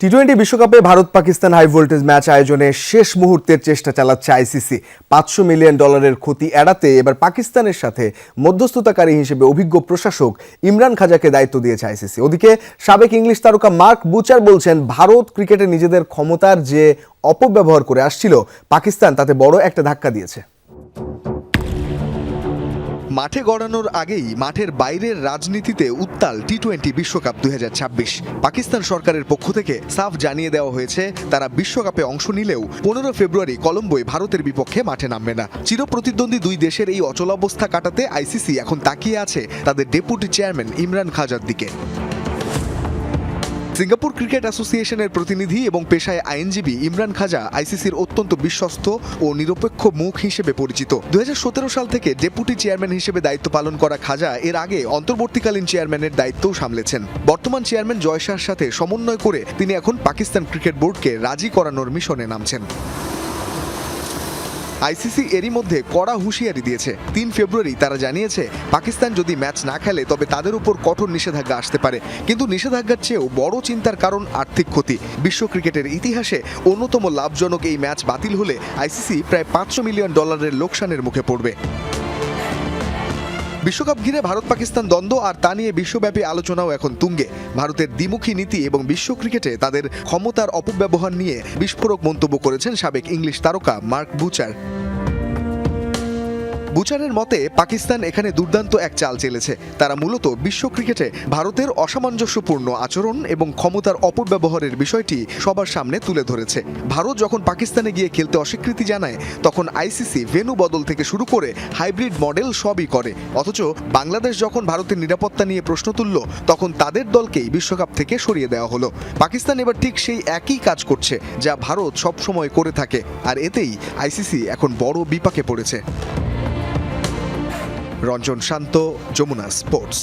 টি-20 বিশ্বকাপে Bharat Pakistan high voltage match আয়োজনে শেষ মুহূর্তের চেষ্টা চালাচ্ছে আইসিসি। $500 মিলিয়ন ক্ষতি এড়াতে এবার পাকিস্তানের সাথে মধ্যস্থতাকারী হিসেবে অভিজ্ঞ প্রশাসক ইমরান খাজাকে দায়িত্ব দিয়েছে আইসিসি। ওদিকে সাবেক ইংলিশ তারকা মার্ক বুচার বলছেন, ভারত ক্রিকেটে নিজেদের ক্ষমতার যে অপব্যবহার করে আসছিল, পাকিস্তান তাতে বড় একটা ধাক্কা দিয়েছে। মাঠে গড়ানোর আগেই মাঠের বাইরের রাজনীতিতে উত্তাল টি-20 বিশ্বকাপ 2026। পাকিস্তান সরকারের পক্ষ থেকে সাফ জানিয়ে দেওয়া হয়েছে, তারা বিশ্বকাপে অংশ নিলেও 15 ফেব্রুয়ারি কলম্বোয় ভারতের বিপক্ষে মাঠে নামবে না। চিরপ্রতিদ্বন্দ্বী দুই দেশের এই অচলাবস্থা কাটাতে আইসিসি এখন তাকিয়ে আছে তাদের ডেপুটি চেয়ারম্যান ইমরান খাজার দিকে। সিঙ্গাপুর ক্রিকেট অ্যাসোসিয়েশনের প্রতিনিধি এবং পেশায় আইনজীবী ইমরান খাজা আইসিসির অত্যন্ত বিশ্বস্ত ও নিরপেক্ষ মুখ হিসেবে পরিচিত। 2017 সাল থেকে ডেপুটি চেয়ারম্যান হিসেবে দায়িত্ব পালন করা খাজা এর আগে অন্তর্বর্তীকালীন চেয়ারম্যানের দায়িত্বও সামলেছেন। বর্তমান চেয়ারম্যান জয় শাহর সাথে সমন্বয় করে তিনি এখন পাকিস্তান ক্রিকেট বোর্ডকে রাজি করানোর মিশনে নামছেন। আইসিসি এরই মধ্যে কড়া হুঁশিয়ারি দিয়েছে। 3 ফেব্রুয়ারি তারা জানিয়েছে, পাকিস্তান যদি ম্যাচ না খেলে তবে তাদের উপর কঠোর নিষেধাজ্ঞা আসতে পারে। কিন্তু নিষেধাজ্ঞার চেয়েও বড় চিন্তার কারণ আর্থিক ক্ষতি। বিশ্ব ক্রিকেটের ইতিহাসে অন্যতম লাভজনক এই ম্যাচ বাতিল হলে আইসিসি প্রায় $500 মিলিয়ন লোকসানের মুখে পড়বে। বিশ্বকাপ ঘিরে ভারত পাকিস্তান দ্বন্দ্ব আর তা নিয়ে বিশ্বব্যাপী আলোচনাও এখন তুঙ্গে। ভারতের দ্বিমুখী নীতি এবং বিশ্ব ক্রিকেটে তাদের ক্ষমতার অপব্যবহার নিয়ে বিস্ফোরক মন্তব্য করেছেন সাবেক ইংলিশ তারকা মার্ক বুচার। বুচারের মতে, পাকিস্তান এখানে দুর্দান্ত এক চাল চেলেছে। তারা মূলত বিশ্ব ক্রিকেটে ভারতের অসামঞ্জস্যপূর্ণ আচরণ এবং ক্ষমতার অপব্যবহারের বিষয়টি সবার সামনে তুলে ধরেছে। ভারত যখন পাকিস্তানে গিয়ে খেলতে অস্বীকৃতি জানায়, তখন আইসিসি ভেন্যু বদল থেকে শুরু করে হাইব্রিড মডেল সবই করে। অথচ বাংলাদেশ যখন ভারতের নিরাপত্তা নিয়ে প্রশ্ন তুলল, তখন তাদের দলকেই বিশ্বকাপ থেকে সরিয়ে দেওয়া হলো। পাকিস্তান এবার ঠিক সেই একই কাজ করছে যা ভারত সবসময় করে থাকে, আর এতেই আইসিসি এখন বড় বিপাকে পড়েছে। রঞ্জন শান্ত, যমুনা স্পোর্টস।